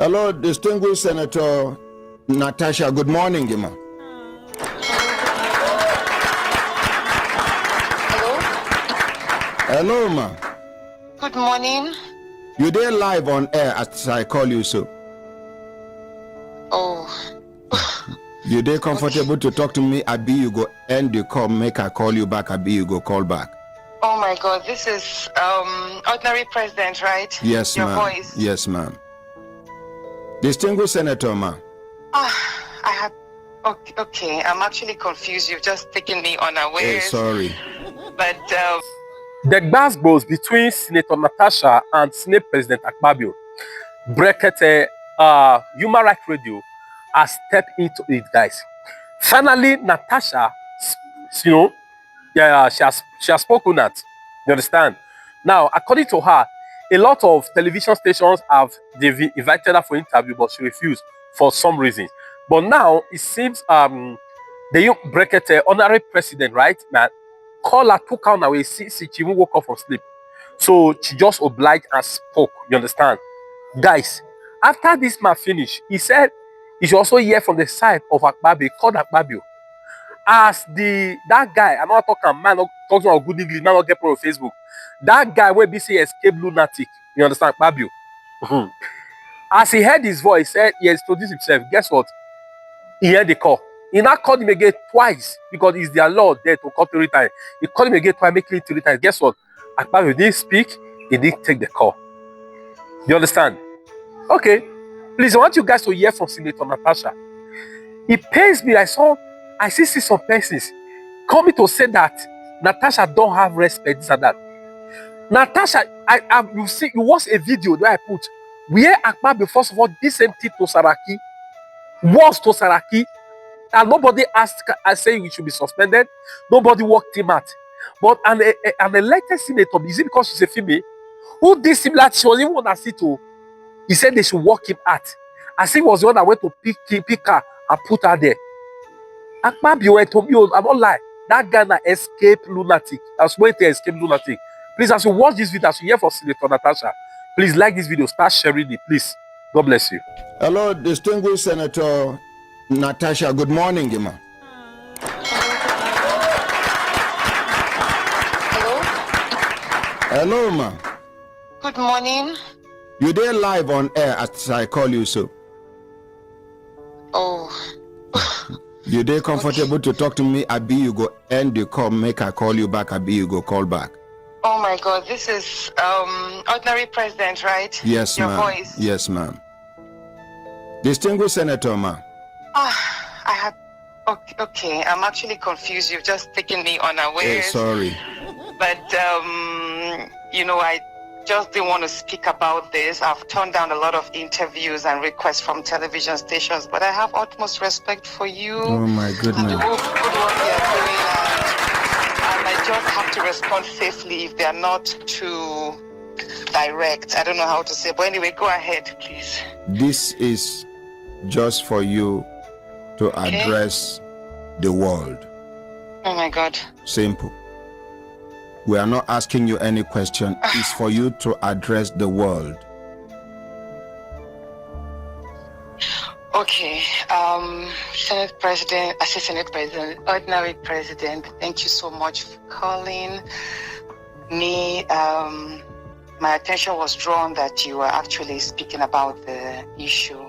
Hello, distinguished Senator Natasha. Good morning, Emma. Hello, ma. Good morning. You there live on air as I call you so. Oh. You there comfortable to talk to me? Abi, you go end the call, make I call you back. Abi, you go call back. Oh my God, this is ordinary president, right? Yes, Your ma'am. voice. Yes, ma'am. Distinguished Senator, ma. I have. Okay. I'm actually confused. You've just taken me unawares. Hey, sorry. But the gbas goes between Senator Natasha and Senate President Akpabio. Brekete, Human Rights Radio, has stepped into it, guys. Finally, Natasha, she has spoken out. You understand? Now, according to her, a lot of television stations they've invited her for interview, but she refused for some reasons. But now it seems the young Brekete, honorary president, right, man, call her, took her away. She even woke up from sleep. So she just obliged and spoke. You understand? Guys, after this man finished, he said he should also hear from the side of Akpabio. He called Akpabio. As that guy, I'm not talking, man, not talking about good English, man, not get pro on Facebook. That guy will be say escape lunatic. You understand, Akpabio? As he heard his voice, said he introduced himself. Guess what? He heard the call. He now called him again twice because it's their law there to call 3 times. He called him again twice, making it 3 times. Guess what? Akpabio didn't speak. He didn't take the call. You understand? Okay. Please, I want you guys to hear from Senator Natasha. It pains me. I see some persons coming to say that Natasha don't have respect, this and that. Natasha, you watch a video that I put where Akpabio, first of all, this same thing to Saraki, was to Saraki, and nobody asked, I say we should be suspended. Nobody walked him out. But an elected senator, is it because she's a female, who did similar, she was even one that see to, he said they should walk him out. As he was the one that went to pick her and put her there. Akpabio told me, I'm not lying. That guy na escape lunatic. I was waiting to escape lunatic. Please, as you watch this video, as you hear from Senator Natasha, please like this video, start sharing it, please. God bless you. Hello, distinguished Senator Natasha. Good morning, Emma. Hello, ma. good morning. You there live on air as I call you so. Oh. You there comfortable to talk to me? Abi, you go end the call, make I call you back. Abi, you go call back. Oh my God, this is ordinary president, right? Yes, Your ma'am. voice. Yes, ma'am. Distinguished Senator, ma. I have. Okay. I'm actually confused. You've just taken me unawares. Hey, sorry. But I just didn't want to speak about this. I've turned down a lot of interviews and requests from television stations, but I have utmost respect for you. Oh my goodness. And the good work they are doing, and I just have to respond safely if they are not too direct. I don't know how to say, but anyway, go ahead, please. This is just for you to address the world. Oh my God. Simple. We are not asking you any question. It's for you to address the world. Okay. Senate President, Assistant Senate President, Ordinary President, thank you so much for calling me. My attention was drawn that you were actually speaking about the issue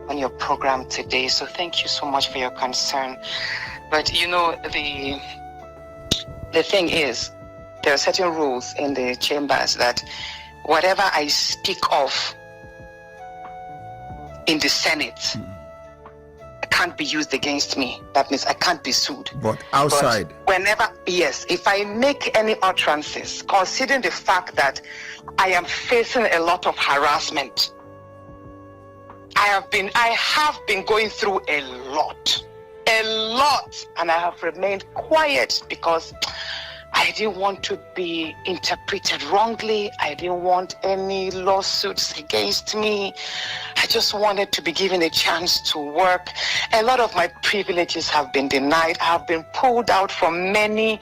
on your program today. So thank you so much for your concern. But the thing is, there are certain rules in the chambers that whatever I speak of in the Senate can't be used against me. That means I can't be sued. But outside? But if I make any utterances, considering the fact that I am facing a lot of harassment, I have been going through a lot, and I have remained quiet because I didn't want to be interpreted wrongly. I didn't want any lawsuits against me. I just wanted to be given a chance to work. A lot of my privileges have been denied. I have been pulled out from many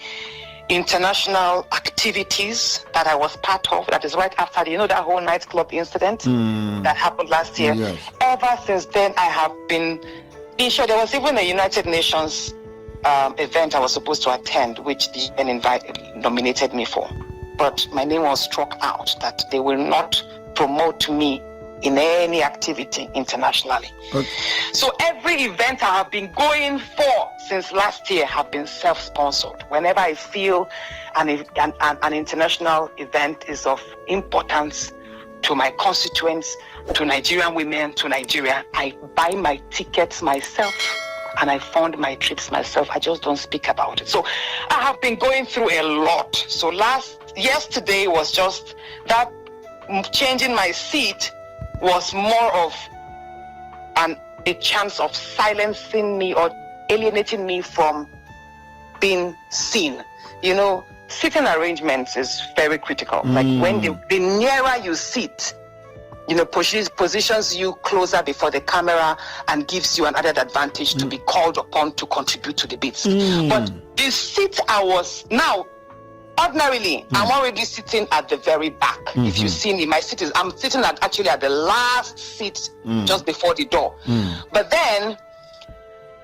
international activities activities that I was part of. That is right after, that whole nightclub incident that happened last year. Yes. Ever since then, I have been sure. There was even a United Nations event I was supposed to attend, which the UN nominated me for. But my name was struck out that they will not promote me in any activity internationally. Okay. So every event I have been going for since last year have been self-sponsored. Whenever I feel an international event is of importance to my constituents, to Nigerian women, to Nigeria, I buy my tickets myself and I fund my trips myself. I just don't speak about it. So I have been going through a lot. So yesterday was just that changing my seat was more of a chance of silencing me or alienating me from being seen. Seating arrangements is very critical. Like when the nearer you sit, positions you closer before the camera and gives you an added advantage to be called upon to contribute to the bits. But the seat I was now, ordinarily, I'm already sitting at the very back. If you see me, I'm sitting actually at the last seat just before the door. But then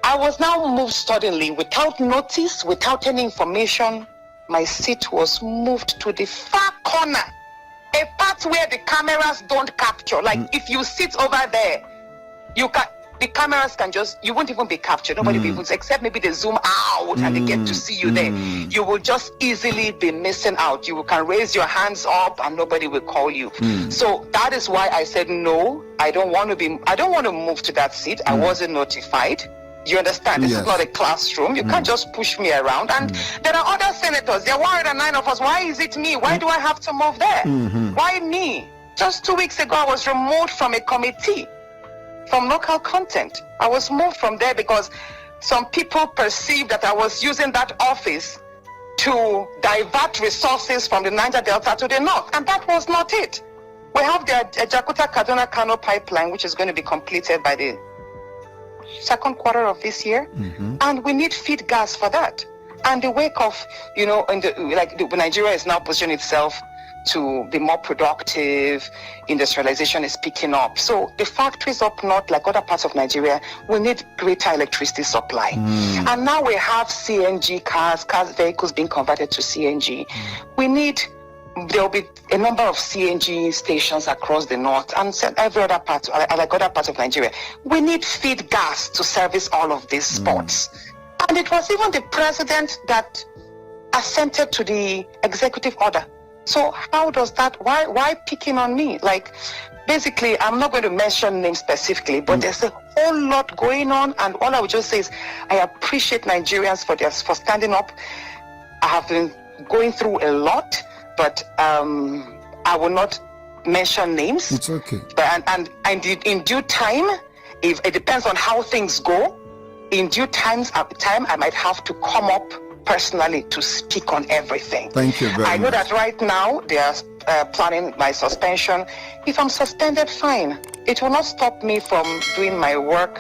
I was now moved suddenly without notice, without any information. My seat was moved to the far corner, a part where the cameras don't capture. Like if you sit over there, the cameras you won't even be captured. Nobody will even, except maybe they zoom out and they get to see you there. You will just easily be missing out. You can raise your hands up and nobody will call you. So that is why I said, no, I don't want to move to that seat. I wasn't notified. You understand? This is not a classroom. You can't just push me around. And there are other senators. There are 109 of us. Why is it me? Why do I have to move there? Why me? Just 2 weeks ago, I was removed from a committee from local content. I was moved from there because some people perceived that I was using that office to divert resources from the Niger Delta to the north. And that was not it. We have the Jakarta-Kaduna-Kano pipeline, which is going to be completed by the second quarter of this year, and we need feed gas for that. And the wake of, Nigeria is now positioning itself to be more productive. Industrialization is picking up. So the factories up north, like other parts of Nigeria, will need greater electricity supply. And now we have CNG cars, vehicles being converted to CNG. There will be a number of CNG stations across the north and every other part, like other parts of Nigeria. We need feed gas to service all of these spots. And it was even the president that assented to the executive order. So how does that, why picking on me? Like, basically, I'm not going to mention names specifically, but there's a whole lot going on. And all I would just say is, I appreciate Nigerians for standing up. I have been going through a lot. But I will not mention names. It's okay. But and in due time, if it depends on how things go, in due time I might have to come up personally to speak on everything. Thank you very much. I know that right now they are planning my suspension. If I'm suspended, fine. It will not stop me from doing my work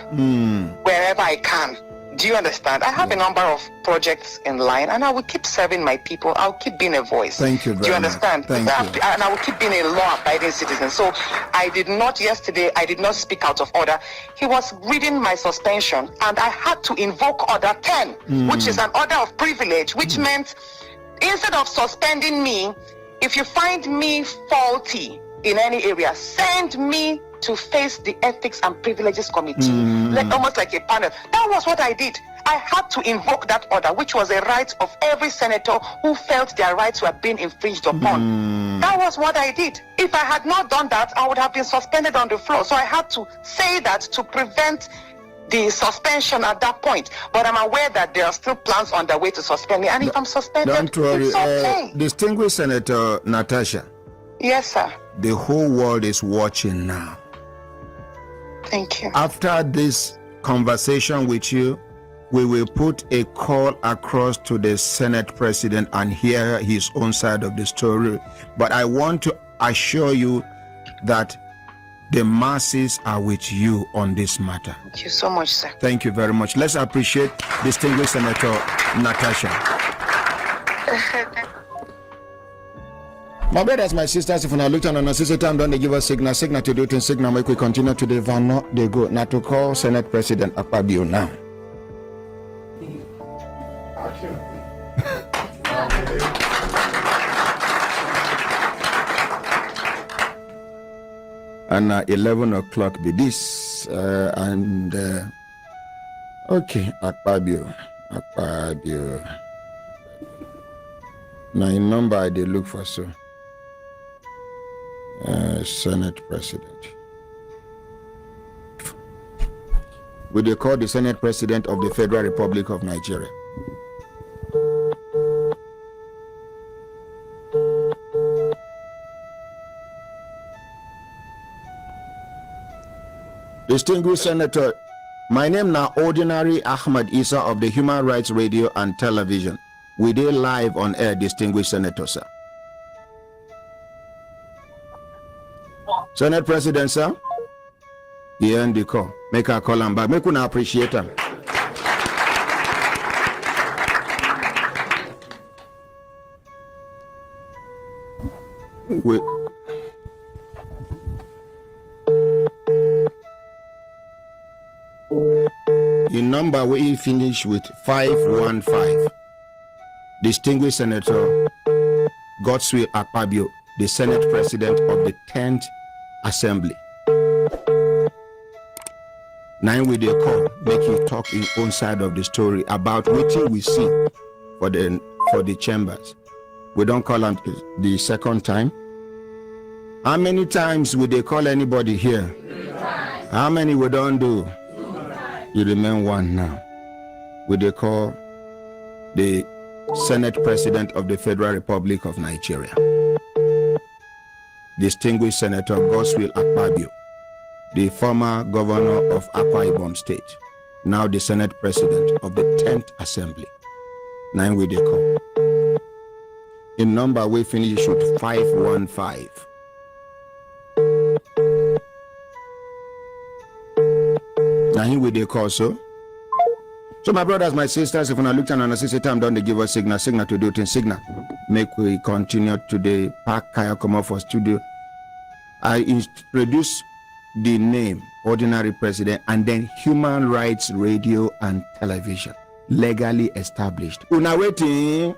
wherever I can. Do you understand? I have a number of projects in line, and I will keep serving my people. I'll keep being a voice. Thank you very much. Do you understand? Thank you. And I will keep being a law-abiding citizen. So I did not speak out of order. He was reading my suspension, and I had to invoke Order 10, which is an order of privilege, which meant instead of suspending me, if you find me faulty in any area, send me to face the Ethics and Privileges Committee, almost like a panel. That was what I did. I had to invoke that order, which was a right of every senator who felt their rights were being infringed upon. That was what I did. If I had not done that, I would have been suspended on the floor. So I had to say that to prevent the suspension at that point. But I'm aware that there are still plans on the way to suspend me. And if I'm suspended, don't worry. it's okay. Distinguished Senator Natasha. Yes, sir. The whole world is watching now. Thank you. After this conversation with you, we will put a call across to the Senate President and hear his own side of the story. But I want to assure you that the masses are with you on this matter. Thank you so much, sir. Thank you very much. Let's appreciate distinguished Senator Natasha. My brothers, my sisters, if you look at an system time, don't they give us signal to do it in signal, make we continue to the van, they go. Now to call Senate President Akpabio now. And 11 o'clock be this, okay, Akpabio. Now in number they look for so. Senate President. Will they call the Senate President of the Federal Republic of Nigeria? Distinguished Senator, my name now Ordinary Ahmed Isa of the Human Rights Radio and Television. We did live on air, distinguished Senator, sir. Senate President, sir. He end the call. Make a call and back. Make una appreciate him. Wait. In number we finish with 515. Distinguished Senator Godswill Akpabio, the Senate President of the 10th Assembly. 9 with the call, make you talk in own side of the story about what we see for the chambers. We don't call them the second time. How many times would they call anybody here? 3 times. How many we don't do? 2 times. You remain one now. Would they call the Senate President of the Federal Republic of Nigeria? Distinguished Senator Godswill Akpabio, the former governor of Akwa Ibom State, now the Senate President of the 10th Assembly. 9 with the call. In number we finish with 515. Now with the call, so my brothers, my sisters, if I look at an assistant time, don't they give us signal to do it in signal. Make we continue today. Park Kaya come up for studio. I introduce the name Ordinary President and then Human Rights Radio and Television, legally established. Una waiting.